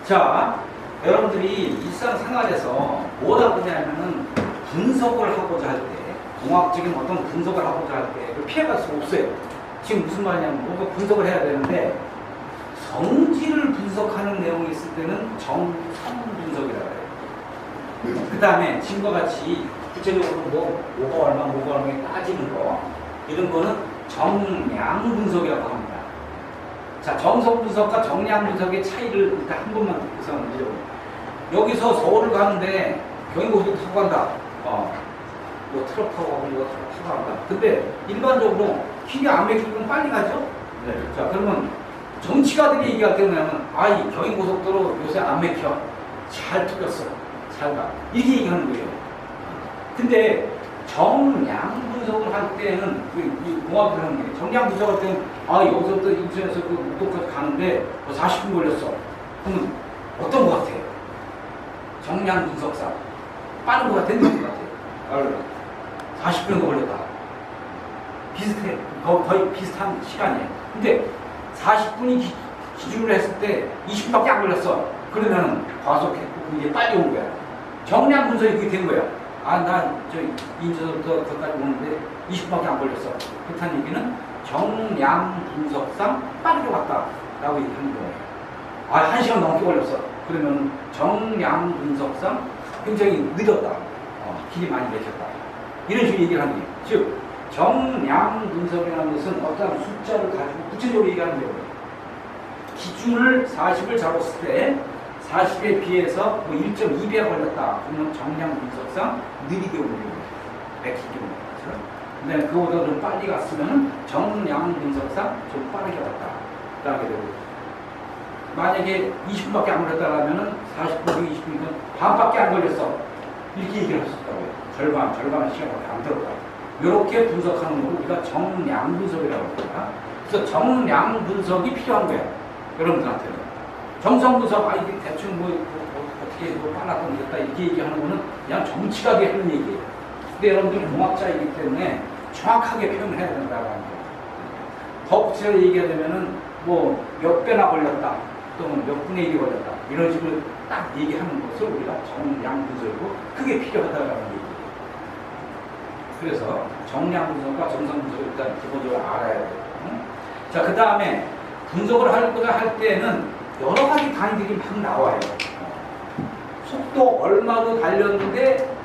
자, 여러분들이 일상생활에서 뭐라 그러냐면은 분석을 하고자 할 때, 공학적인 어떤 분석을 하고자 할 때 피해갈 수가 없어요. 지금 무슨 말이냐면 뭔가 분석을 해야 되는데 성질을 분석하는 내용이 있을 때는 정성 분석이라고 해요. 그 다음에 지금과 같이 구체적으로 뭐가 얼마 따지는 거, 이런 거는 정량 분석이라고 합니다. 자, 정석 분석과 정량 분석의 차이를 일단 한 번만 우선 여기서 서울을 가는데 경인고속도로 타고 간다. 뭐 트럭 타고 가고 이거 타고 간다. 근데 일반적으로 길이 안 막히면 빨리 가죠? 네. 자, 그러면 정치가들이 얘기할 때 뭐냐면, 이 경인고속도로 요새 안 막혀. 잘 뚫렸어. 잘 가. 이렇게 얘기하는 거예요. 근데 정량 분석을 할 때는, 공학을 하는 게, 정량 분석할 때는, 여기서부터 인천에서 그 우도까지 가는데 40분 걸렸어. 그러면 어떤 것 같아요? 정량 분석상. 빠른 것 같아요? 늦은 것 같아요? 40분 더 걸렸다. 비슷해. 거의 비슷한 시간이에요. 근데 40분이 기준으로 했을 때 20분밖에 안 걸렸어. 그러면 과속했고 이제 빨리 온 거야. 정량 분석이 그렇게 된 거야. 난 인천부터 거기까지 오는데 20분밖에 안 걸렸어. 그렇다는 얘기는 정량 분석상 빠르게 왔다. 라고 얘기하는 거예요. 1시간 넘게 걸렸어. 그러면 정량 분석상 굉장히 늦었다. 길이 많이 막혔다. 이런 식으로 얘기를 하는 거예요. 즉, 정량 분석이라는 것은 어떤 숫자를 가지고 구체적으로 얘기하는 거예요. 기준을 40을 잡았을 때 40에 비해서 1.2배 걸렸다. 그러면 정량 분석상 느리게 오는 거예요. 100km. 근데 그보다 좀 빨리 갔으면 정량 분석상 좀 빠르게 왔다. 라게 되고. 만약에 20분밖에 안 걸렸다라면은 40분, 20분이면 반밖에 안 걸렸어. 이렇게 얘기를 할 수 있다고요. 절반의 시간밖에 안 들었다. 이렇게 분석하는 걸 우리가 정량 분석이라고 합니다. 그래서 정량 분석이 필요한 거예요. 여러분들한테는. 정성 분석, 이게 대충 어떻게 빨랐다, 늦었다, 이렇게 얘기하는 거는 그냥 정치가게 하는 얘기예요. 근데 여러분들은 공학자이기 때문에 정확하게 표현을 해야 된다는 거예요. 더 구체적으로 얘기하자면은 몇 배나 걸렸다, 또는 몇 분의 1이 걸렸다, 이런 식으로 딱 얘기하는 것을 우리가 정량 분석이고 그게 필요하다는 얘기예요. 그래서 정량 분석과 정성 분석을 일단 기본적으로 알아야 돼요. 자, 그 다음에 분석을 할 때는 여러 가지 단위들이 막 나와요. 속도 얼마로 달렸는데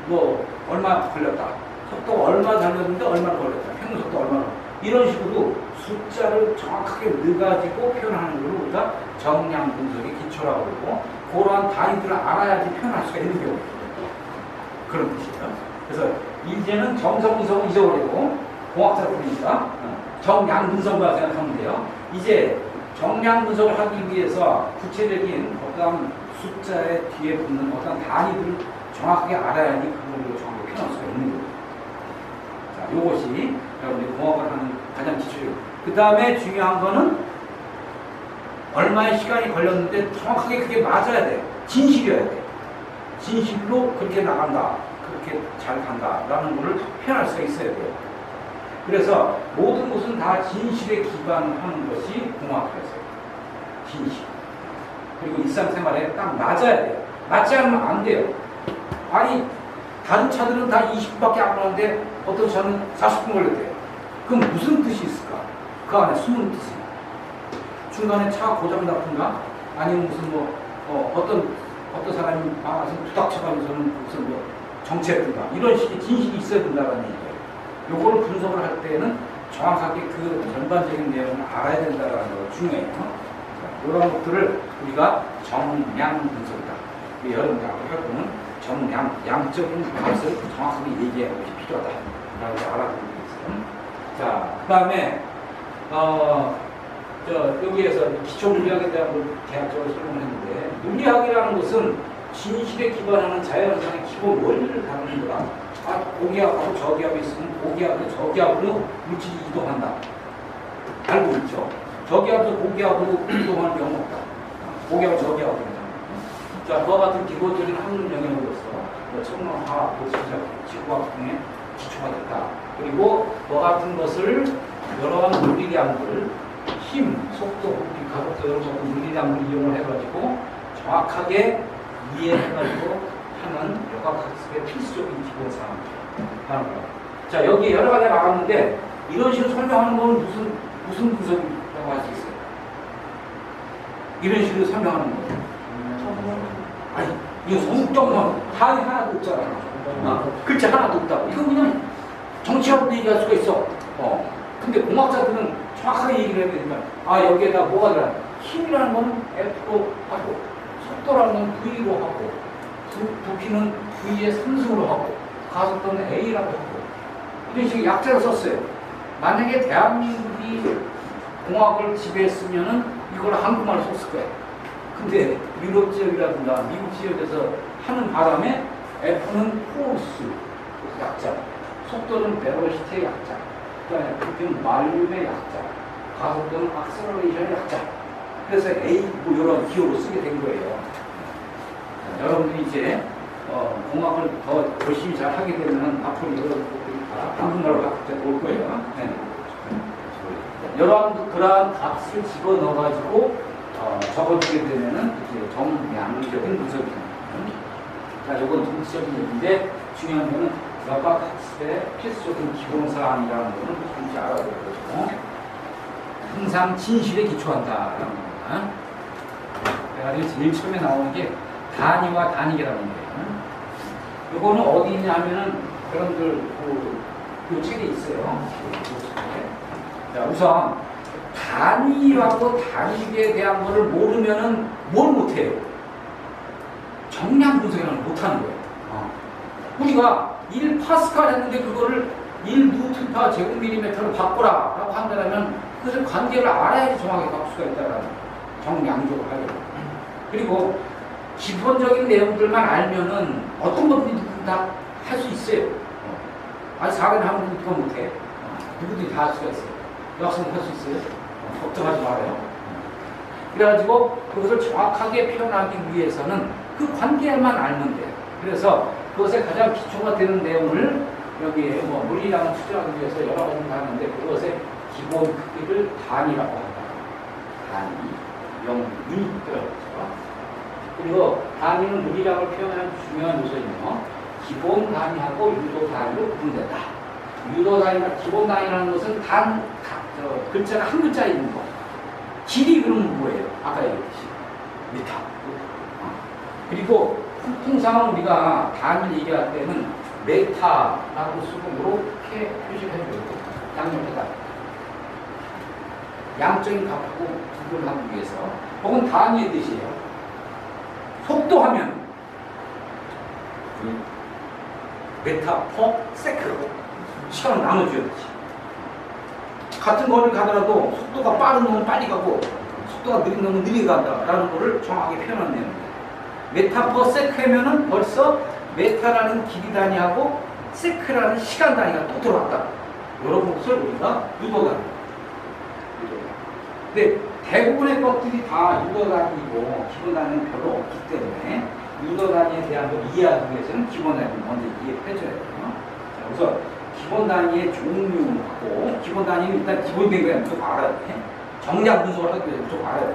얼마 걸렸다. 속도 얼마 달렸는데 얼마나 걸렸다. 평균 속도 얼마나. 이런 식으로 숫자를 정확하게 넣어가지고 표현하는 걸 우리가 정량 분석의 기초라고 그러고, 그러한 단위들을 알아야지 표현할 수가 있는 경우. 그런 뜻이에요. 그래서 이제는 정성 분석은 잊어버리고 공학자뿐이니까 정량 분석만 생각하면 돼요. 이제 정량 분석을 하기 위해서 구체적인 어떤 숫자의 뒤에 붙는 어떤 단위들을 정확하게 알아야지 그걸로 정확하게 표현할 수가 있는 거예요. 자, 요것이 여러분들이 공학을 하는 가장 기초예요. 그 다음에 중요한 거는 얼마의 시간이 걸렸는데 정확하게 그게 맞아야 돼요. 진실이어야 돼요. 진실로 그렇게 나간다. 그렇게 잘 간다라는 것을 표현할 수가 있어야 돼요. 그래서 모든 것은 다 진실에 기반하는 것이 공학이었어요. 진실. 그리고 일상생활에 딱 맞아야 돼요. 맞지 않으면 안 돼요. 다른 차들은 다 20분밖에 안 걸렸는데 어떤 차는 40분 걸렸대요. 그럼 무슨 뜻이 있을까? 그 안에 숨은 뜻이. 중간에 차 고장 나쁜가? 아니면 무슨 어떤 사람이 와서 부닥쳐가면서는 무슨 정체했던가? 이런 식의 진실이 있어야 된다는 얘기예요. 요거를 분석을 할 때는 정확하게 그 전반적인 내용을 알아야 된다는 거 중요해요. 이런 것들을 우리가 정량 분석이다. 여러분들 할 때는 정량, 양적인 것을 정확하게 얘기하는 것이 필요하다라고 알아두고 있어요. 자, 그 다음에 여기에서 기초 물리학에 대한 걸 대학적으로 설명을 했는데, 물리학이라는 것은 진실에 기반하는 자연현상의 기본 원리를 다루는 거다. 고기압하고 저기압이 있으면 고기압과 저기압으로 물질이 이동한다. 알고 있죠? 저기압에서 고기압으로 이동하는 경우가 없다. 고기압, 저기압으로. 자, 그와 같은 기본적인 학문 영역으로서 천문화학, 도시적, 지구학 등의 기초가 됐다. 그리고 그와 같은 것을 여러한 물리량들, 힘, 속도, 가속도 이런 것들 물리량을 이용을 해가지고 정확하게 이해해가지고 하는 역학학습의 필수적인 기본사항. 자, 여기 여러 가지 나왔는데 이런 식으로 설명하는 건 무슨 분석이라고 할 수 있어요? 이런 식으로 설명하는 거예요. 아니, 이거 성격만 단위 하나도 없잖아. 글자 하나도 없다고. 이거 그냥 정치학으로 얘기할 수가 있어. 근데 공학자들은 정확하게 얘기를 해야 되니까, 여기에다 뭐가 들어가? 힘이라는 건 F로 하고, 속도라는 건 V로 하고, 부피는 V의 3승으로 하고, 가속도는 A라고 하고, 이런 식의 약자를 썼어요. 만약에 대한민국이 공학을 지배했으면은 이걸 한국말로 썼을 거예요. 근데 유럽 지역이라든가 미국 지역에서 하는 바람에 F는 포스 약자, 속도는 베로시티의 약자, 그다음에 부피는 말륨의 약자, 가속도는 악셀러레이션의 약자. 그래서 A 뭐 이런 기호로 쓰게 된 거예요. 여러분들이 이제 공학을 더 열심히 잘 하게 되면 앞으로 이런 것들이 다 한국말로 바뀌게 올 거예요. 네. 그러한 값을 집어넣어가지고 적어주게 되면은 이제 정량적인 분석입니다. 자, 이건 정치적인 얘기인데 중요한 거는 역학학습의 필수적인 기본사항이라는 거는 반드시 알아야 되거든요. 항상 진실에 기초한다라는 겁니다. 그래가지고 제일 처음에 나오는 게 단위와 단위계라는 거예요. 이거는 어디 있냐 하면은 여러분들 그 책에 있어요. 자, 우선 단위하고 단위계에 대한 거를 모르면은 뭘 못해요? 정량 분석이라는 걸 못하는 거예요. 우리가 1파스칼 했는데 그거를 1뉴턴파 제곱밀리미터로 바꾸라 라고 한다면 그것을 관계를 알아야지 정확하게 바꿀 수가 있다는 정량적으로 하려고. 그리고 기본적인 내용들만 알면은 어떤 것들이 다 할 수 있어요. 아니, 사람이 하는 건 누가 못해. 누구든지 다 할 수가 있어요. 여학생도 할 수 있어요. 걱정하지 말아요. 그래가지고 그것을 정확하게 표현하기 위해서는 그 관계만 알면 돼요. 그래서 그것에 가장 기초가 되는 내용을 여기에 뭐 물리량을 추정하기 위해서 여러 가지를 하는데 그것의 기본 크기를 단위라고 한다. 단위, 유니트라고. 그리고 단위는 물리량을 표현하는 중요한 요소이며 기본 단위하고 유도 단위로 구분된다. 유도 단위나 기본 단위라는 것은 글자가 한 글자에 있는 거. 길이 그러면 뭐예요? 아까 얘기했듯이 미터. 그리고 통상 우리가 단위를 얘기할 때는 메타라고 쓰고 이렇게 표시해줘요. 양옆에다. 양적인 값하고 구분하기 위해서. 혹은 단위의 뜻이에요. 속도하면 메타 퍼 세크. 시간을 나눠줘야 되지. 같은 거리를 가더라도 속도가 빠른 놈은 빨리 가고 속도가 느린 놈은 느리게 간다라는 거를 정확하게 표현한 내용입니다. 메타 퍼 세크면은 벌써 메타라는 길이 단위하고 세크라는 시간 단위가 또 들어왔다. 여러분 것을 우리가 유도 단위. 근데 대부분의 것들이 다 유도 단위이고 기본 단위는 별로 없기 때문에 유도 단위에 대한 걸 이해하기 위해서는 기본 단위를 먼저 이해해줘야 돼요. 자, 우선 기본 단위의 종류하고 기본 단위는 일단 기본된 거야. 무조건 알아야 돼. 정량 분석을 하기 위해서 무조건 알아야 돼.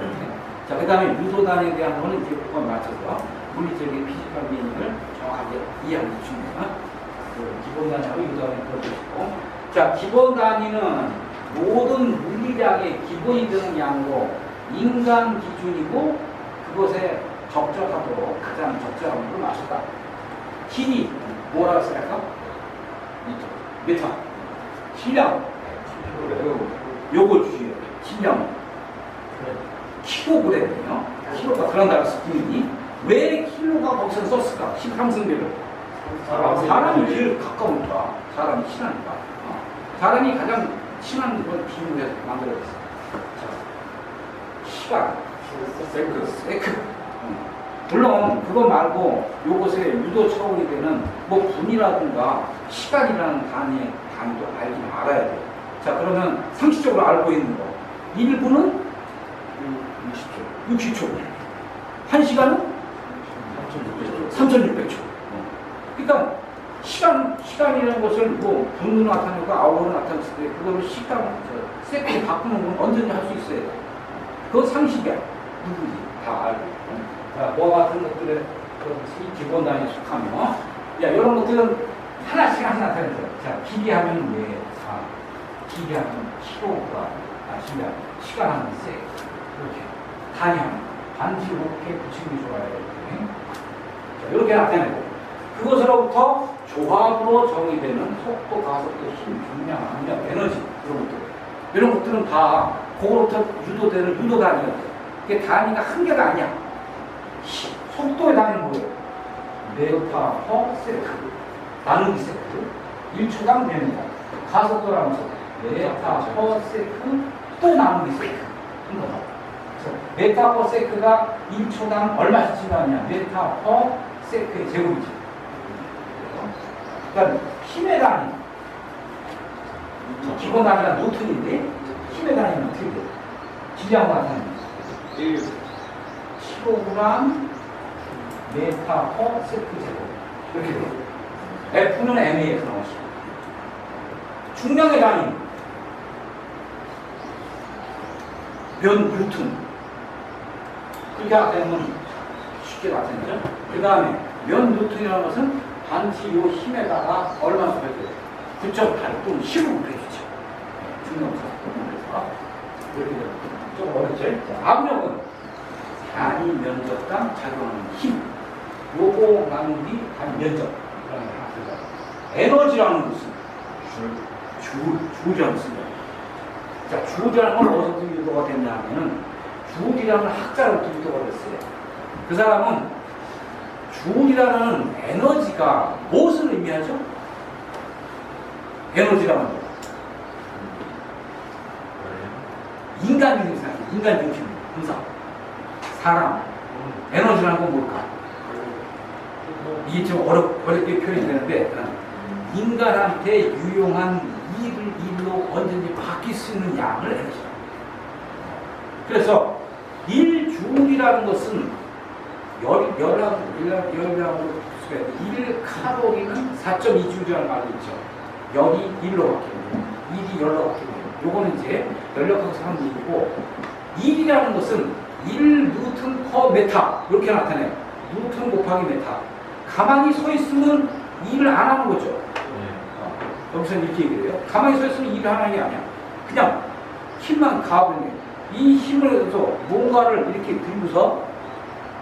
자, 그 다음에 유도 단위에 대한 거는 이제 그건 맞춰서 물리적인 피지컬 미닝을 정확하게 이해하는 게 중요해요. 기본 단위하고 유도 단위를 들어보시고. 자, 기본 단위는 모든 물리량의 기본이 되는 양으로 인간 기준이고 그것에 적절하도록 가장 적절한 걸 맞췄다. 길이 뭐라고 생각할까? 미터. 실량. 요걸 주시요. 실량. 킬로그램이요. 킬로가 그런 단어 쓰니 왜 킬로가 거기서 썼을까? 13승별로. 사람이 제일 가까우니까. 사람이 친하니까. 사람이 가장 친한 걸 기준으로 해서 만들어졌어요. 자, 시간. 세크. 물론 그거 말고 요것에 유도 차원이 되는 뭐 분이라든가 시간이라는 단위도 알긴 알아야 돼요. 자, 그러면 상식적으로 알고 있는 거 1분은 60초 1시간은 3600초. 그러니까 시간이라는 것을 뭐 분으로 나타내고 아워로 나타냈을 때 그거를 시간 세트에 바꾸는 건 언제든지 할 수 있어요. 그건 상식이야. 누구지 다 알고. 자, 뭐 같은 것들에 이 기본 단위에 속하며, 야, 이런 것들은 하나씩 나타내죠. 자, 기계하면 왜? 기계하면 키로가, 시간 하면 세. 이렇게. 단위하면 반지 이렇게 붙이는 게 좋아요. 이렇게. 자, 이렇게 나타내고. 그것으로부터 조합으로 정의되는 속도, 가속도, 힘, 중량, 압력, 에너지, 이런 것들은 다 그거로부터 유도되는 유도 단위가 돼. 이게 단위가 한 개가 아니야. 속도의 단위는 뭐예요? 메타 퍼 세컨드. 나누기 세컨드. 1초당 몇 미터. 가속도라면서 메타 퍼 세컨드 또 나누기 세컨드. 메타 퍼 세컨드가 1초당 얼마씩 증가하냐? 메타 퍼 세컨드 제곱이지. 그러니까 힘의 단위. 기본 단위가 노튼인데 힘의 단위는 어떻게 돼요? 질량 나타납니다. 1kg 메타 퍼 세컨드 제곱. 이렇게 돼요. F는 MAF 나오시고. 중량의 단위. 몇 뉴턴. 그렇게 하게 되면 쉽게 나타나죠. 그 다음에 몇 뉴턴이라는 것은 단지 요 힘에다가 얼마나 곱해줘요? 9.8 또는 10을 곱해주죠. 중량차. 그래서 이렇게 좀 어렵죠? 압력은 단위 면적당 작용하는 힘. 요거 나누기 단위 면적. 에너지라는 것은 주울이라는 씁니다. 자, 주울이라는 건 어디서 유도가 됐냐 하면은 주울이라는 학자로부터 유도가 됐어요. 그 사람은 주울이라는 에너지가 무엇을 의미하죠? 에너지라는 거. 인간 중심, 인간 중심, 분석. 사람. 에너지라는 건 뭘까? 이게 좀 어렵게 표현이 되는데, 인간한테 유용한 일로 언제든지 바뀔 수 있는 양을 에너지라고. 그래서 1주울이라는 것은 열량으로 수가 1칼로리는 4.2주울이라는 말이 있죠. 열이 1로 바뀌는 1이 열로 바뀌는 요거는 이제 연력하고 상관 얘기고, 1이라는 것은 1뉴턴 퍼 메타 이렇게 나타내요. 뉴턴 곱하기 메타. 가만히 서 있으면 일을 안 하는 거죠. 여기서는 이렇게 얘기를 해요. 가만히 서 있으면 일을 하는 게 아니야. 그냥 힘만 가버리는 거예요. 이 힘을 해서 뭔가를 이렇게 들고서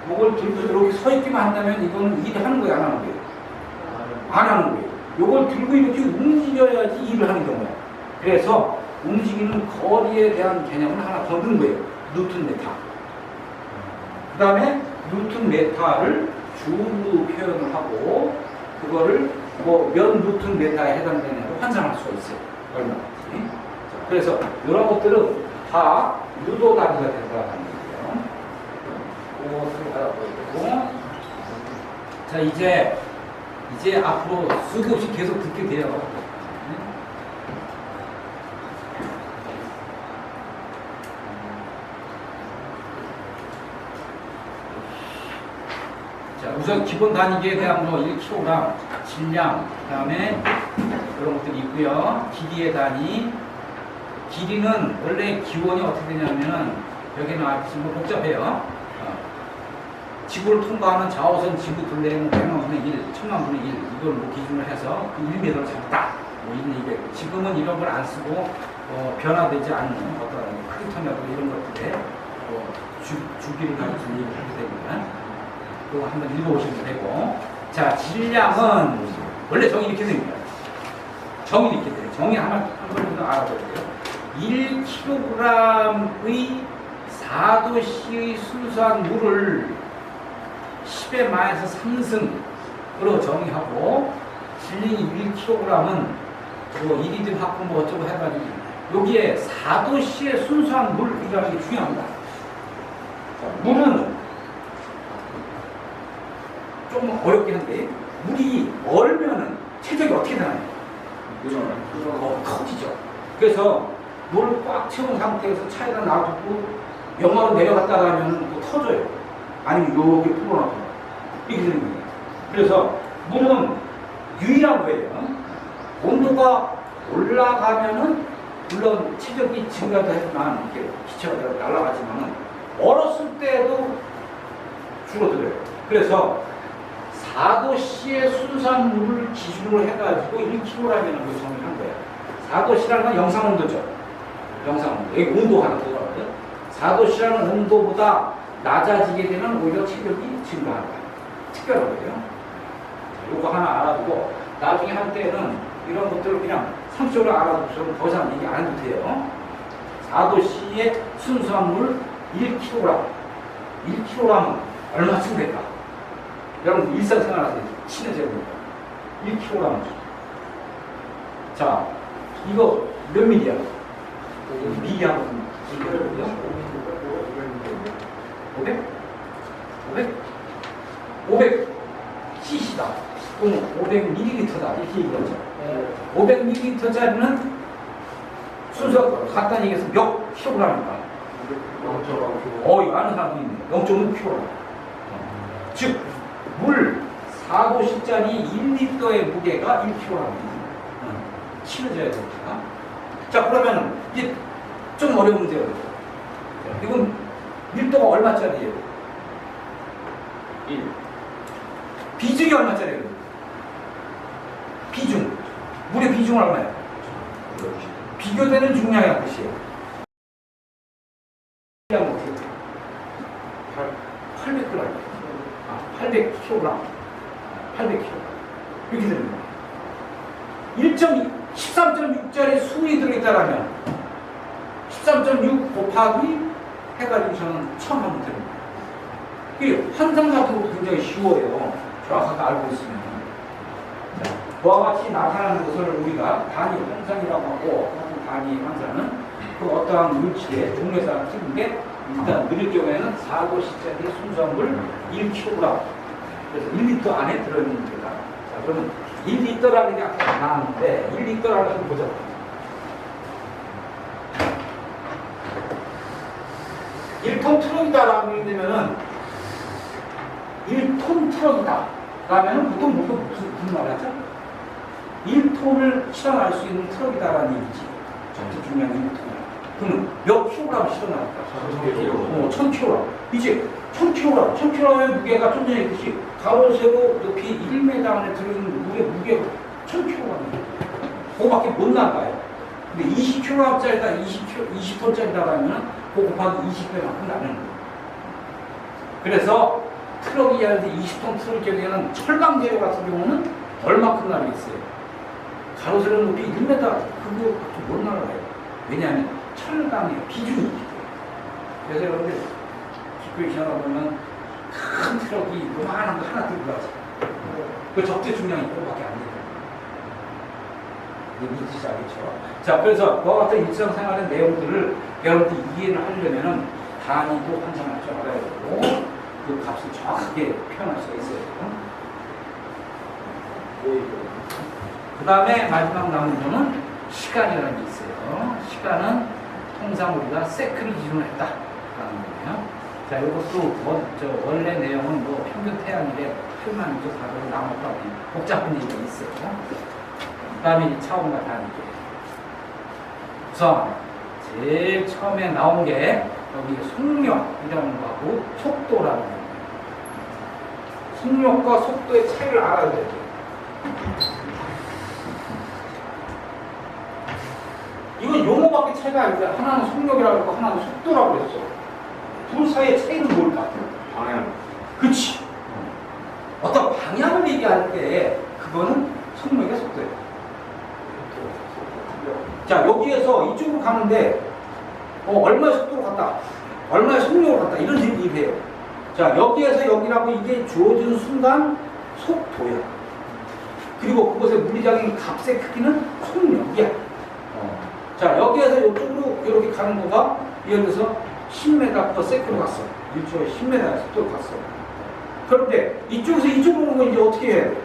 목을 들고서 이렇게 서 있기만 한다면 이거는 일을 하는 거예요, 안 하는 거예요? 안 하는 거예요. 이걸 들고 이렇게 움직여야지 일을 하는 경우야. 그래서 움직이는 거리에 대한 개념을 하나 더 넣은 거예요. 뉴턴 메타. 그 다음에 뉴턴 메타를 주로 표현을 하고, 그거를 뭐 몇 뉴턴 메타에 해당되냐고 환산할 수가 있어요. 얼마나. 그래서 이런 것들은 다 유도 단위가 된다는 얘기예요. 그것을 알아보고. 자, 이제 앞으로 수도 없이 계속 듣게 돼요. 자, 우선 기본 단위계에 대한 뭐 1kg, 질량, 그 다음에 그런 것들이 있고요. 길이의 단위. 길이는 원래 기원이 어떻게 되냐면은 여기 나와있으면 복잡해요. 지구를 통과하는 자오선 지구 둘레는 100만분의 1, 1000만분의 1 이걸 뭐 기준으로 해서 그 1m를 잡았다. 뭐 1, 200. 지금은 이런 걸 안 쓰고 변화되지 않는 어떤 크리터나 이런 것들에 주기를 가지고 얘기를 하게 됩니다. 그거 한번 읽어보시면 되고. 자, 질량은 원래 정의 이렇게 됩니다. 정의 이렇게 돼요. 정의 한 번 더 알아봐야 돼요. 1kg의 4도씨의 순수한 물을 10의 마이너스 3승으로 정의하고, 질량이 1kg은 뭐 1이든 합분 뭐 어쩌고 해가지고 여기에 4도씨의 순수한 물이라는 게 중요합니다. 물은 좀 어렵긴 한데, 물이 얼면은 체적이 어떻게 되나요? 커지죠. 그래서 물을 꽉 채운 상태에서 차에다 놔두고 영하로 내려갔다가 하면 또 터져요. 아니면 여기 풀어놔도 이렇게 되는 거예요. 그래서 물은 유의라고 해요. 온도가 올라가면은 물론 체적이 증가도 했지만 이렇게 기체가 날아가지만은 얼었을 때도 줄어들어요. 그래서 4도씨의 순수한 물을 기준으로 해가지고 1kg이라는 걸 정의한 거예요. 4도씨라는 건 영상온도죠. 영상온도. 여기 온도 하나 들어가거든요. 4도씨라는 온도보다 낮아지게 되면 오히려 체력이 증가하는 거예요. 특별한 거예요. 이거 하나 알아두고 나중에 할 때는 이런 것들을 그냥 상식적으로 알아두셔도 더 이상 얘기 안 해도 돼요. 4도씨의 순수한 물 1kg. 1kg은 얼마쯤 될까? 여러분 일상생활에서 친해져야 됩니다. 1kg. 자, 이거 몇 밀리야? 미리하고 500? 500cc다. 그럼 500ml다. 이렇게 얘기하죠. 500ml짜리는 순서 간단히 얘기해서 몇 킬로그램입니까? 이거 아는 사람도 있네. 0.5kg. 즉, 물 4도씨짜리 1리터의 무게가 1kg입니다. 치워져야 됩니다. 자, 그러면 이제 좀 어려운 문제예요. 이건 밀도가 얼마짜리예요? 1. 비중이 얼마짜리예요? 비중. 물의 비중은 얼마예요? 비교되는 중량이란 뜻이에요. 800g. 800kg. 800kg. 이렇게 됩니다. 13.6짜리 수분이 들어있다라면 13.6 곱하기 해가지고 저는 처음 하면 됩니다. 이 환상 같은 것도 굉장히 쉬워요. 정확하게 알고 있으면. 자, 그와 같이 나타나는 것을 우리가 단위 환상이라고 하고, 단위 환상은 그 어떠한 물질의 종류에 따라 틀린데, 일단 느릴 경우에는 4도씨짜리 순수한 물 1kg. 그래서 1리터 안에 들어있는 겁니다. 자, 그러면 1리터라는 게 아까 나왔는데 1리터라는 걸 보자. (1톤) 트럭이다라고 얘기되면은 1톤 트럭이다 라면은 보통 무슨 말 하죠? 1톤을 실어날 수 있는 트럭이다라는 얘기지. 전체 중량이 1톤이야. 그러면 몇 킬로그램 실어날까? 1000kg. 이제 1000kg의 무게가 좀 전에 얘기했듯이 가로 세로 높이 1m 안에 들어있는 물의 무게가 1000kg입니다. 그거밖에 못 나가요. 근데 20kg짜리다 20톤짜리다라면 그 곱하기 20배만큼 나는 거예요. 그래서 트럭이 하는데 20톤 트럭 경우에는 철강 재료 같은 경우는 얼마큼 나르겠어요? 가로 세로 높이 1m 그거밖에 못 나가요. 왜냐하면 철강의 비중이 있기 때문에. 그래서 여러분들 기표에 지나가 보면 큰 트럭이 요만한 거 하나 들고 가지. 그 적재 중량이 그거밖에 안 돼요. 이게 무슨 뜻인지 알겠죠? 자, 그래서 그와 같은 일상생활의 내용들을 여러분들 이해를 하려면은 단위도 환상할 줄 알아야 되고 그 값을 정확하게 표현할 수가 있어요. 그 다음에 마지막 남은 거는 시간이라는 게 있어요. 시간은 통상 우리가 세크를 기준으로 했다라는 거예요. 자, 이것도 원래 내용은 뭐 평균 태양일에 8만 2,400원 나왔다고 복잡한 얘기가 있어요. 그 다음에 차원과 단위. 우선 제일 처음에 나온 게 여기 속력이라는 거하고 속도라는 거예요. 속력과 속도의 차이를 알아야 돼요. 이건 용어밖에 차이가 아니라 하나는 속력이라고 하고 하나는 속도라고 했어. 둘 사이의 차이는 뭘까? 방향. 그치. 어떤 방향을 얘기할 때 그거는 속력의 속도예요. 자, 여기에서 이쪽으로 가는데 얼마의 속도로 갔다, 얼마의 속력으로 갔다 이런 얘기를 해요. 자, 여기에서 여기라고 이게 주어진 순간 속도야. 그리고 그것의 물리적인 값의 크기는 속력이야. 자, 여기에서 이쪽으로 이렇게 가는 거가 예를 들어서 10m/s로 갔어. 1초에 10m 속도로 갔어. 그런데 이쪽에서 이쪽으로 오는 건 이제 어떻게 해야 돼?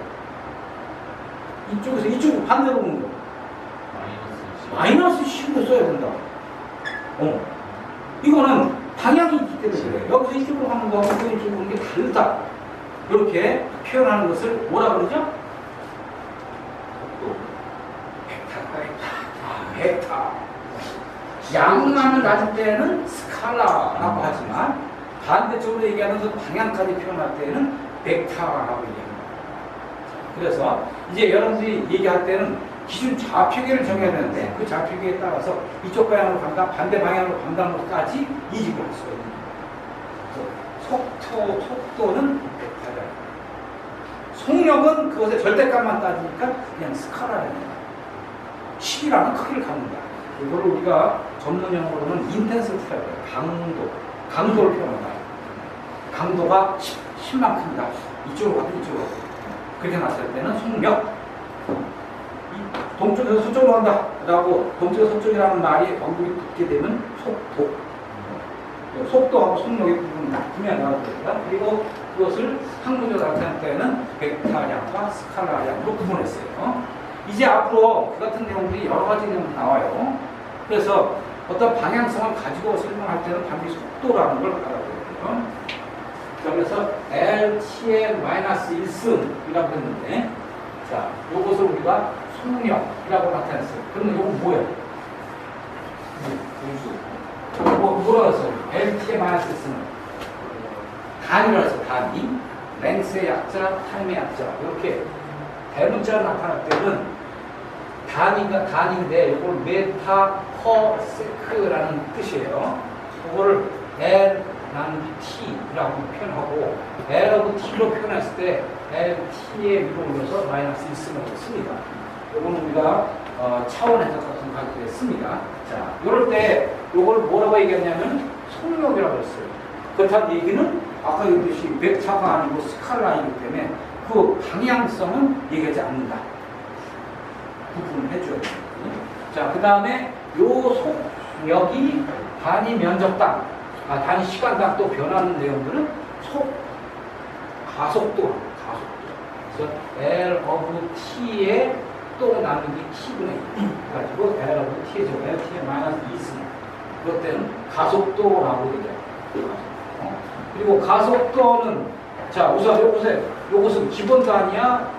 이쪽에서 이쪽으로 반대로 오는 거. 마이너스 10로 써야 된다. 이거는 방향이 있기 때문에 그래. 여기서 이쪽으로 가는 거하고 이쪽으로 오는 게 다르다. 이렇게 표현하는 것을 뭐라 그러죠? 벡터. 양만을 가질 때는 스칼라라고 하지만 반대쪽으로 얘기하는 그 방향까지 표현할 때는 벡터라고 얘기합니다. 그래서 이제 여러분들이 얘기할 때는 기준 좌표계를 정해야 되는데 그 좌표계에 따라서 이쪽 방향으로 간다, 반대 방향으로 간다는 것까지 이직을 할 수가 있는 거예요. 속도는 벡터다. 속력은 그것의 절대값만 따지니까 그냥 스카라입니다. 식이라는 크기를 갖는다. 이걸 우리가 전문용어로는 인텐시티라고 해요. 강도를 표현한다. 강도가 10만큼이다. 이쪽으로 가도 이쪽으로 가도. 그렇게 났을 때는 속력. 동쪽에서 서쪽으로 간다. 라고 동쪽에서 서쪽이라는 말이 언급이 붙게 되면 속도. 속도하고 속력의 부분이 나쁘면 나와야 그리고 그것을 학문적으로 나타낼 때는 벡터량과 스칼라량으로 구분했어요. 이제 앞으로 그 같은 내용들이 여러 가지 내용이 나와요. 그래서 어떤 방향성을 가지고 설명할 때는 반드시 속도라는 걸 알아둬야 돼요. 그래서 LT의 마이너스 1승이라고 했는데, 자, 요것을 우리가 속력이라고 나타냈어요. 그러면 요건 뭐예요? 뭐라고 했어요? LT의 마이너스 1승은 단위라고 했어요. 단위. 랭스의 약자, 타임의 약자. 이렇게 대문자로 나타날 때는 단위인데 이걸 메타 퍼 세크라는 뜻이에요. 그거를 L 나누기 T라고 표현하고 L of T로 표현했을 때 LT의 위로 올려서 마이너스 1승을 씁니다. 이거는 우리가 차원 해석 같은 거 할 때 씁니다. 자, 이럴 때 이걸 뭐라고 얘기했냐면 속력이라고 했어요. 그렇다는 얘기는 아까 얘기했듯이 벡터가 아니고 스칼라이기 때문에 그 방향성은 얘기하지 않는다. 구분을 해줘야 돼요. 자, 그 다음에 요 속력이 단위 면적당, 단위 시간당 또 변하는 내용들은 가속도. 그래서 L of T에 또 나누기 T분의 2 가지고 L of T의 제곱, LT의 마이너스 2승. 그것 때는 가속도라고 얘기해요. 그리고 가속도는, 자, 우선 요것은 기본 단위야?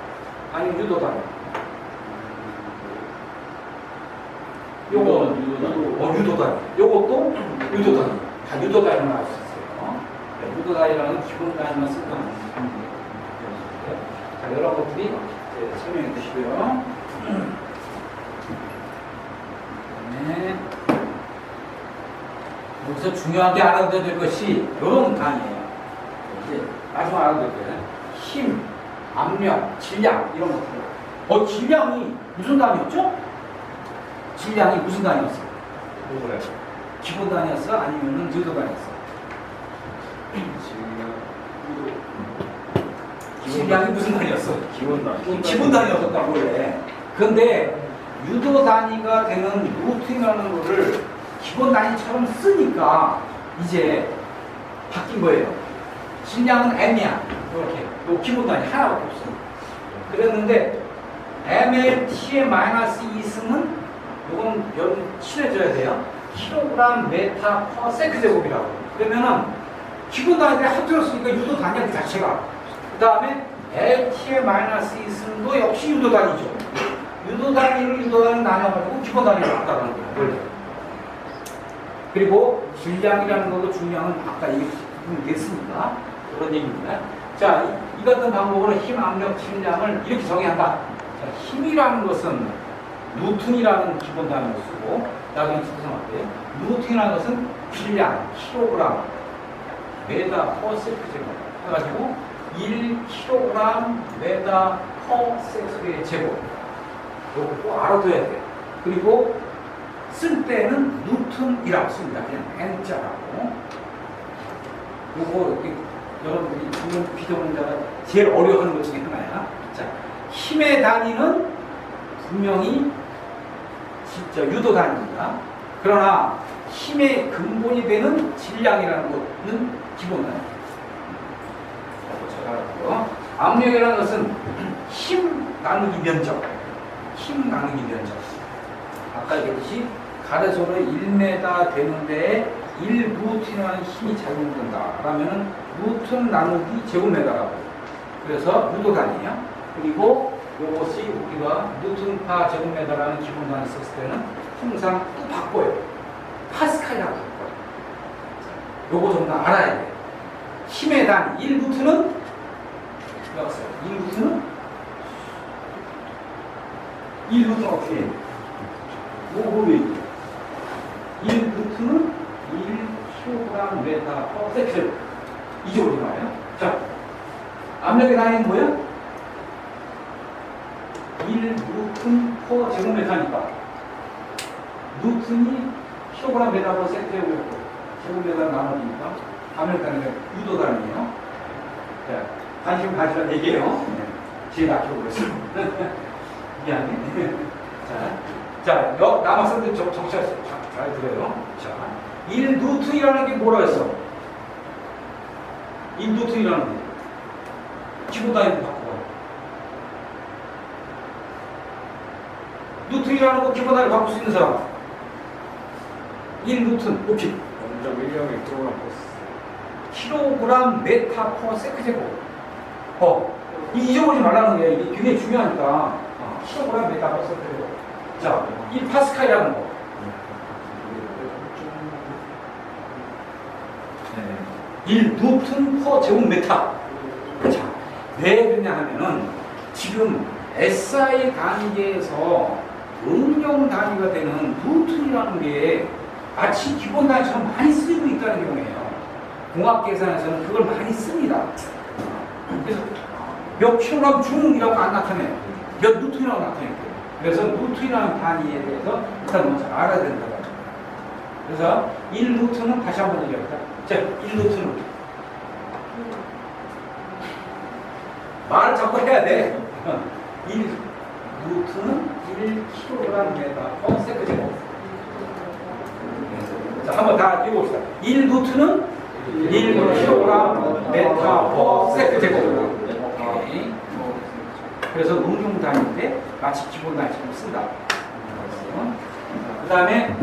아니면 유도 단위? 유도 단위. 요것도 유도 단위. 다 유도 단위만 알 수 있어요. 유도 단위라는 기본 단위만 쓰면 자, 여러분들이 설명해 주시고요. 네. 여기서 중요하게 알아둬야 될 것이 이런 단위예요. 이제 마지막 알아둬야 될 힘, 압력, 질량 이런 것들. 질량이 무슨 단위였죠? 질량이 무슨 단위였어? 기본 단위였어? 아니면은 유도 단위였어? 질량이 무슨 단위였어? 기본 단위였었다고 그래. 근데 유도 단위가 되는 루트라는 거를 기본 단위처럼 쓰니까 이제 바뀐 거예요. 질량은 M이야. 이렇게. 요 기본 단위 하나밖에 없어. 그랬는데 MLT의 마이너스 2승은 이건 여러분 칠해줘야 돼요. 킬로그램 메타 퍼 세크 제곱이라고. 그러면은 기본 단위들이 합쳐졌으니까 유도 단위 그 자체가. 그 다음에 LT의 마이너스 2승도 역시 유도 단위죠. 유도 단위를 유도 단위 나눠가지고 기본 단위를 바꿔가는 거예요. 원래. 그리고 질량이라는 것도 중량은 아까 얘기했으니까 그런 얘기입니다. 자, 이 같은 방법으로 힘, 압력, 질량을 이렇게 정의한다. 자, 힘이라는 것은 뉴턴이라는 기본 단위를 쓰고 나중에 구성할게요. 뉴턴이라는 것은 질량, 킬로그램, 메다 퍼 세크 제곱 해가지고 1kg 메다 퍼 세크의 제곱. 이거 꼭 알아둬야 돼요. 그리고 쓸 때는 뉴턴이라고 씁니다. 그냥 N자라고. 요거 여러분들이 지금 비전문자가 제일 어려워하는 것 중에 하나야. 자, 힘의 단위는 분명히 진짜 유도 단위입니다. 그러나 힘의 근본이 되는 질량이라는 것은 기본 단위. 잘 알았고요. 압력이라는 것은 힘 나누기 면적. 힘 나누기 면적. 아까 얘기했듯이 가로세로 1m 되는데 1루튼이라는 힘이 작용된다. 그러면은 루튼 나누기 제곱미터라고. 그래서 유도 단위야. 그리고 이것이 우리가 뉴턴파 제곱미터라는 기본 단위 썼을 때는 항상 또 바꿔요. 파스칼이라고 바꿔요. 요거 좀 알아야 돼. 힘의 단위 1루트는 여기서 1루트는 어떻게 해? 뭐로 1루트는 1kg 메타 퍼 세컨드 이쪽으로 나와요. 자, 압력의 단위는 뭐야? 1루튼 퍼 제곱미터니까 루튼이 kg 메타 퍼 세컨드고 제곱미터 나눠지니까 압력 단위가 유도 단위예요. 자, 관심 가지란 얘기예요. 네. 제일 아껴보고 있어요. 미안해. 자, 남학생들 정치할 잘 들어요. 자, 1루튼이라는 게 뭐라 했어? 1루튼이라는 게 기본 단위로 바꿔봐. 루튼이라는 거 기본 단위로 바꿀 수 있는 사람. 1루튼, 오케이. 먼저 밀리언의 킬로그램 메타 퍼 세컨드. 잊어보지 말라는 게 이게 굉장히 중요하니까. 킬로그램 메타 퍼 세컨드. 자, 이 파스칼이라는 거. 1루튼 퍼 제곱미터. 자, 왜 그러냐 하면은 지금 SI 단계에서 응용 단위가 되는 루튼이라는 게 마치 기본 단위처럼 많이 쓰이고 있다는 경우예요. 공학 계산에서는 그걸 많이 씁니다. 그래서 몇 킬로그램 중이라고 안 나타내요. 몇 루튼이라고 나타내요. 그래서 루튼이라는 단위에 대해서 일단 먼저 알아야 된다고 합니다. 그래서 1루튼은 다시 한번 얘기합니다. 자, 1루튼은 말을 자꾸 해야 돼. 1루튼은 1kg 메타 퍼 세컨드. 자, 한번 다 읽어봅시다. 1루튼은 1kg 메타 퍼 세컨드. 그래서 응용 단위인데 마치 기본 단위처럼 쓴다. 그 다음에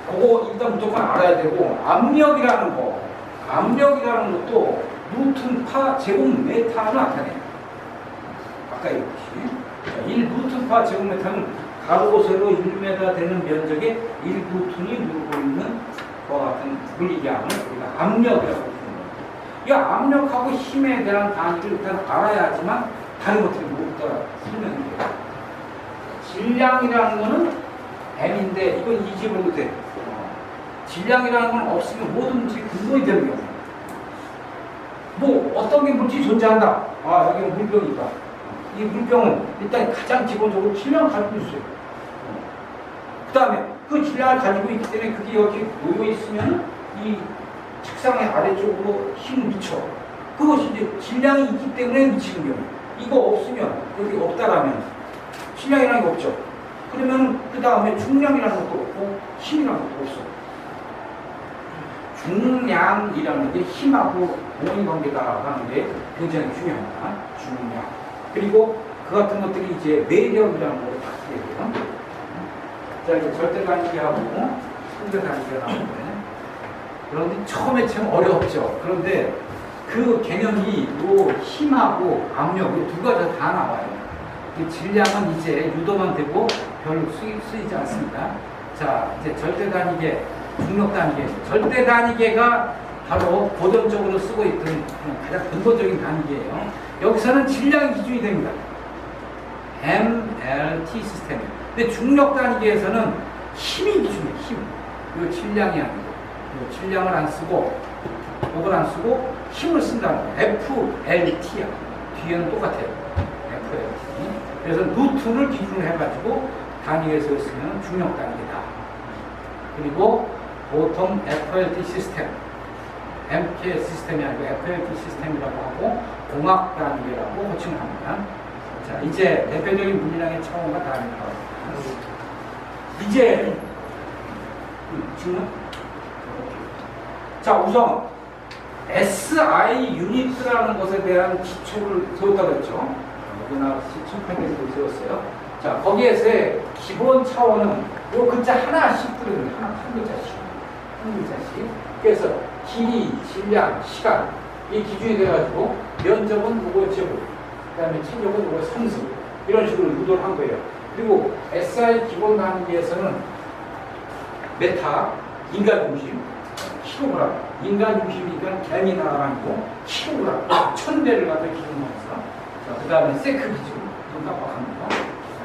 그거 일단 무조건 알아야 되고, 압력이라는 거, 압력이라는 것도 루튼 파 제곱미터를 나타내요. 아까 얘기했듯이 1루튼 파 제곱미터는 가로 세로 1m 되는 면적에 1루튼이 누르고 있는 그와 같은 물리량을 우리가 압력이라고 부릅니다. 이 압력하고 힘에 대한 단위를 일단 알아야지만 다른 것들이 모두 다 설명이 돼요. 질량이라는 거는 M인데 이건 잊어버려도 돼. 질량이라는 건 없으면 모든 물질이 근본이 되는 경우. 뭐 어떤 게 물질이 존재한다. 아, 여기는 물병이다. 이 물병은 일단 가장 기본적으로 질량을 가지고 있어요. 그 다음에 그 질량을 가지고 있기 때문에 그게 여기 놓여 있으면 이 책상의 아래쪽으로 힘을 미쳐. 그것이 이제 질량이 있기 때문에 미치는 경우. 이거 없으면, 여기 없다라면 질량이라는 게 없죠. 그러면 그 다음에 중량이라는 것도 없고 힘이라는 것도 없어. 중량이라는 게 힘하고 원인 관계다 하는 게 굉장히 중요합니다. 중량. 그리고 그 같은 것들이 이제 매력이라는 걸 바뀌게 돼요. 자, 이제 절대 단위하고 상대 단위가 나오는데, 그런데 처음에 참 어렵죠. 그런데 그 개념이 요 힘하고 압력 이 두 가지가 다 나와요. 질량은 이제 유도만 되고 별로 쓰이지 않습니다. 자, 이제 절대 단위계, 중력 단위계. 절대 단위계가 바로 고정적으로 쓰고 있던 가장 근본적인 단위계예요. 여기서는 질량이 기준이 됩니다. MLT 시스템. 근데 중력 단위계에서는 힘이 기준이에요. 힘. 이 질량이 아니고, 이 질량을 안 쓰고, 이걸 안 쓰고 힘을 쓴다는 거예요. FLT야. 뒤에는 똑같아요. FLT. 그래서 루튼을 기준으로 해가지고 단위에서 쓰면 중력 단위다. 그리고 보통 FLT 시스템, MKS 시스템이 아니고 FLT 시스템이라고 하고 공학 단위라고 호칭을 합니다. 자, 이제 대표적인 물리량의 차원과 다릅니다. 이제 지금 자, 우선 SI 유니트라는 것에 대한 기초를 세웠다고 했죠. 여기나 1800도 세웠어요. 자, 거기에서의 기본 차원은 요 글자 하나씩 들어있는 한 글자씩. 한 글자씩. 그래서 길이, 질량, 시간 이 기준이 돼가지고 면적은 요거 제곱, 그 다음에 체력은 요거 상승 이런 식으로 유도를 한 거예요. 그리고 SI 기본 단위에서는 메타, 인간 중심, 킬로그램 인간 중심이니까 개미 나라고 키로그램 1000배를 갖다 기준으로 해서. 자, 그 다음에 세크 기준, 눈 깜빡합니다. 자,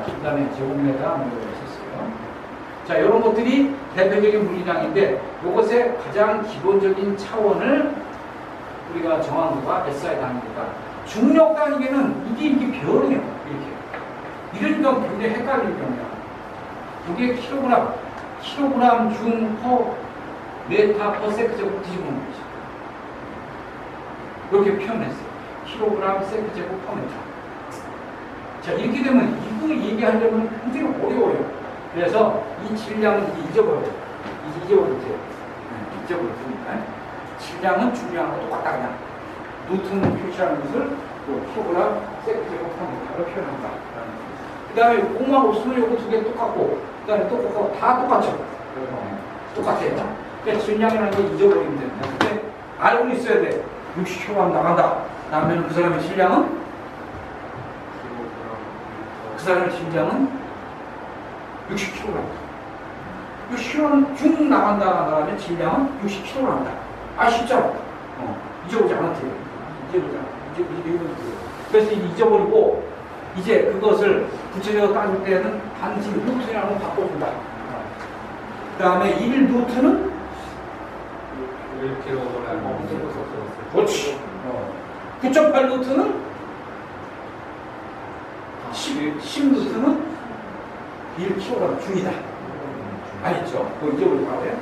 그 다음에 제곱미터 뭐 있었어요. 자, 이런 것들이 대표적인 물리량인데 이것의 가장 기본적인 차원을 우리가 정한 거가 SI 단위니까 중력 단위계는 이게 이렇게 변해요. 이렇게. 이러니까 굉장히 헷갈리는 경우야. 이게 킬로그램 중 퍼 메타 퍼 세크 제곱 뒤집어 놓은 거죠. 이렇게 표현했어요. 킬로그램 세크 제곱 퍼 메타. 자, 이렇게 되면 이걸 얘기하려면 굉장히 어려워요. 그래서 이 질량은 잊어버려요. 잊어버리세요. 잊어버렸으니까. 질량은 중량하고 똑같다 그냥. 뉴턴을 표시하는 것을 킬로그램 세크 제곱 퍼 메타로 표현한다. 그 다음에 공만 없으면 이거 두 개 똑같고, 그 다음에 똑같고, 다 똑같죠. 똑같아요. 그러니까 질량이라는 걸 잊어버리면 됩니다. 근데 알고 있어야 돼. 60kg 나간다. 그러면 그 사람의 질량은? 그 사람의 질량은 60kg. 60kg 중 나간다. 그러면 질량은 60kg 나간다. 쉽죠? 잊어보지 않았대요. 그래서 잊어버리고, 이제 그것을 구체적으로 따질 때는 단지 루트라고 바꿔준다. 그 다음에 1루트는 1kg. 그렇지. 9.8루트는 10루트는 1kg 중이다. 알겠죠? 그거 잊어버리지 마세요.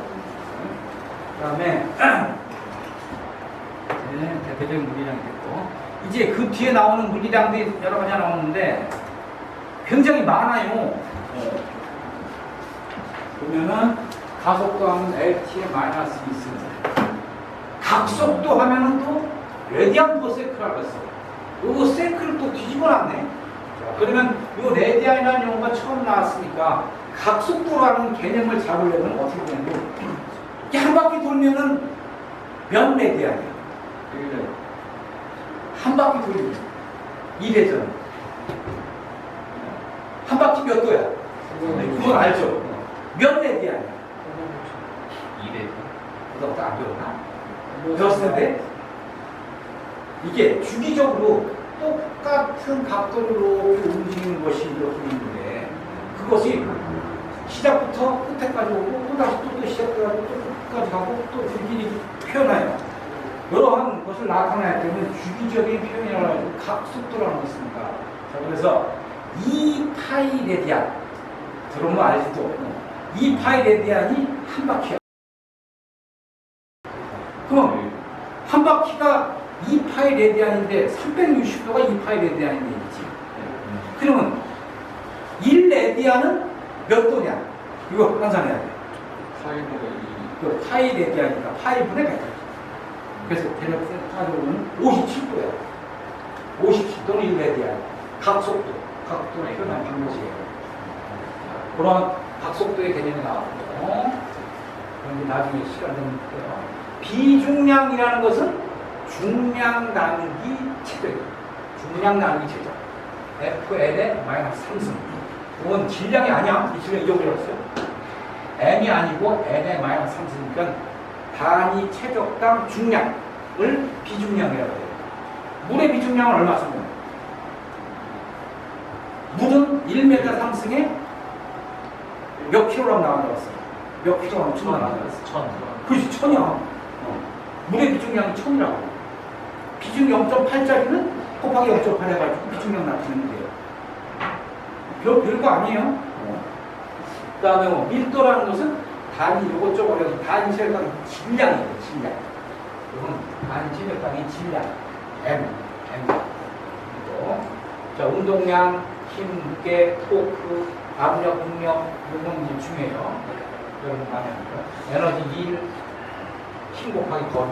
그 다음에 대표적인 물리량이 됐고 이제 그 뒤에 나오는 물리량들이 여러 가지 나오는데 굉장히 많아요. 보면은 가속도 하면 LT에 마이너스 있습니다. 각속도 하면은 또 레디안 퍼 세크라고 했어. 요거 세크를 또 뒤집어 놨네. 그러면 요 레디안이라는 용어가 처음 나왔으니까 각속도라는 개념을 잡으려면 어떻게 되냐면 이렇게 한 바퀴 돌면은 몇 레디안이야. 한 바퀴 돌리면 2대전. 한 바퀴 몇 도야? 그건 알죠? 몇 레디안이야? 200. 그거보다 안 배웠나? 배웠을 텐데 이게 주기적으로 똑같은 각도로 움직이는 것이 이렇게 있는데 그것이 시작부터 끝에까지 오고 또 다시 또 시작해가지고 또 끝까지 가고 또 이렇게 표현해요. 이러한 것을 나타내야 되면 주기적인 표현이라고 해서 각속도라는 것이 있습니다. 자, 그래서 2파이 레디안 들어오면 알지도 2파이 레디안이 한 바퀴야. 그럼 한 바퀴가 2파이 레디안인데 360도가 2파이 레디안인 얘기지. 그러면 1레디안은 몇 도냐? 이거 환산해야 돼. 그 파이 레디안이니까 파이분의 100. 그래서 대략적으로는 57도야. 57도는 1레디안. 각속도. 각도를 표현한 방법이에요. 그런 각속도의 개념이 나왔고, 그런 게 나중에 시간 되면 볼게요. 비중량이라는 것은 중량 나누기 최대예요. 중량 나누기 최대. FL의 마이너스 3승. 그건 질량이 아니야. 이 질량 잊어버렸어요. M이 아니고 N의 마이너스 3승이니까 단위 최적당 중량을 비중량이라고 해요. 물의 비중량은 얼마 쓰는 거예요? 물은 1m 상승에 몇 킬로그램 나온다고 했어요? 몇 킬로그램? 1000 나온다고 했어요? 1000. 그렇지, 1000이야. 물의 비중량이 1000이라고. 비중 0.8짜리는 곱하기 0.8 해가지고 비중량 나타내면 돼요. 별거 아니에요. 그 다음에 밀도라는 것은 단위 요것저것 해서 단위 체력당 질량이에요. 질량. 이건 단위 체력당의 질량. M. 자, 운동량, 힘, 무게, 토크, 압력, 응력 이런 건 중요해요. 여러분 많이 하니까. 에너지 1, 힘 곱하기 거리.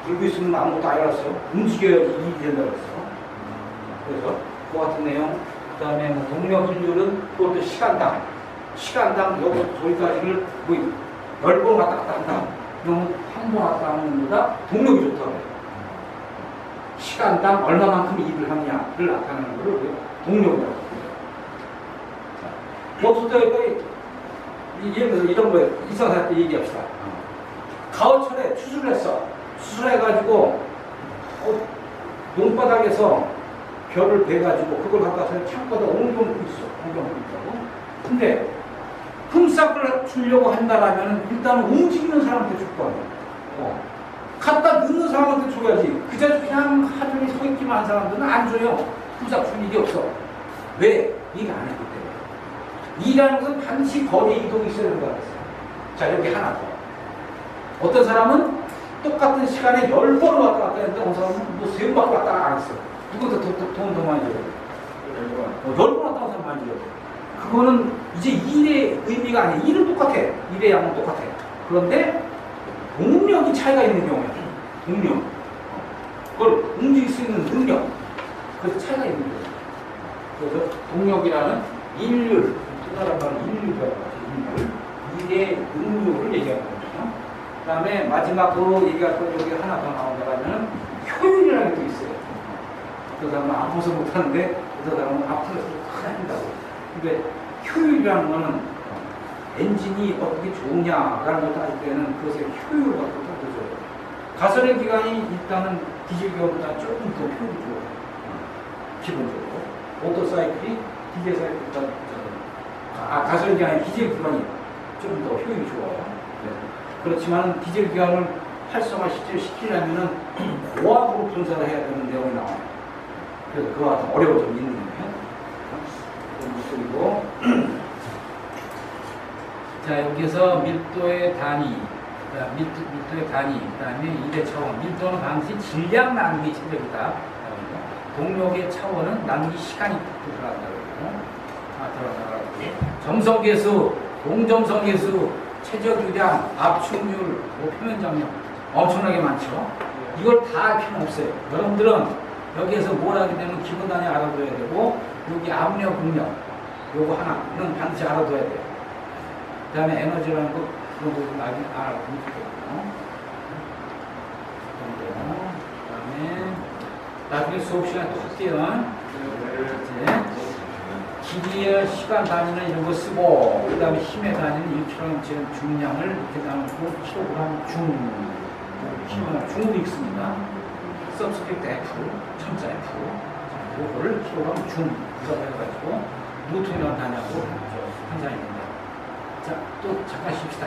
들고 있으면 아무것도 아니라서요. 움직여야지 2이 된다고 했어요. 그래서 그 같은 내용. 그 다음에 뭐 동력 인율은 그것도 시간당 여기까지를 뭐 10번 왔다 갔다 한다. 그러면 한 번 왔다 하는 것보다 동력이 좋다고 해요. 시간당 얼마만큼 일을 하느냐를 나타내는 걸 우리가 동력이라고 합니다. 뭐, 이런 거, 이상할 때 얘기합시다. 가을철에 수술을 했어. 수술해가지고 논바닥에서 별을 베가지고 그걸 갖다서 창고에다 옮겨놓고 있어. 옮겨놓고 있다고. 근데 품삯을 주려고 한다라면 일단은 움직이는 사람한테 줄 거 아니야. 갖다 넣는 사람한테 줘야지. 그저 그냥 하늘에 서 있기만 한 사람들은 안 줘요. 품삯 줄 일이 없어. 왜? 일 안 했기 때문에. 일하는 것은 반드시 거리 이동이 있어야 된다고 했어요. 자, 여기 하나 더. 어떤 사람은 똑같은 시간에 10번을 왔다 갔다 했는데 어떤 사람은 뭐 3번 왔다 갔다 안 했어. 누구도 돈 더 많이 줘야 돼. 10번 왔다 갔다 많이 줘야 돼. 그거는 이제 일의 의미가 아니야. 일은 똑같아. 일의 양은 똑같아. 그런데 동력이 차이가 있는 경우야. 동력. 그걸 움직일 수 있는 능력. 그래서 차이가 있는 거야. 그래서 동력이라는 인율, 또 다른 말은 인율이라고 하죠. 인율. 일의 능력을 얘기하는 거죠. 그 다음에 마지막으로 얘기할 건 여기 하나 더 나온다면 효율이라는 게 있어요. 어떤 사람은 아파서 못하는데 어떤 사람은 아파서 한다고. 근데 효율이라는 거는 엔진이 어떻게 좋으냐라는 걸 따질 때는 그것의 효율을 갖고 따져줘요. 가솔린 기관이 일단은 디젤 기관보다 조금 더 효율이 좋아요. 기본적으로. 오토사이클이 디젤 사이클보다 가솔린 기관이 디젤 기관이 조금 더 효율이 좋아요. 그렇지만 디젤 기관을 활성화 시키려면은 고압으로 분사를 해야 되는 내용이 나와요. 그래서 그와 같은 어려운 점이 있는 거예요. 그리고 자, 여기서 밀도의 단위, 밀도의 단위, 그 다음에 일의 차원. 밀도는 방시 질량 나누기 체적이다. 동력의 차원은 나누기 시간이 들어간다고. 들어간다고. 점성계수, 동점성계수, 최적 유량, 압축률, 뭐 표면 장력 엄청나게 많죠. 이걸 다 알 필요는 없어요. 여러분들은 여기에서 뭘 하게 되면 기본 단위 알아둬야 되고, 여기 압력, 응력, 요거 하나는 반드시 알아둬야 돼요. 그 다음에 에너지라는 거, 그런 거 알아두면 좋겠고. 그 다음에 나중에 수업 시간에 또 할게요. 길이의 시간 단위는 이런 거 쓰고, 그 다음에 힘의 단위는 1kg 중량을 이렇게 나누고 킬로그램 중으로 읽습니다. 서브스크립트 F, 천자 F, 요거를 킬로그램 중 이라고 해가지고 뉴턴이라는 단위하고 환산이 됩니다. 자, 또 잠깐 쉽시다.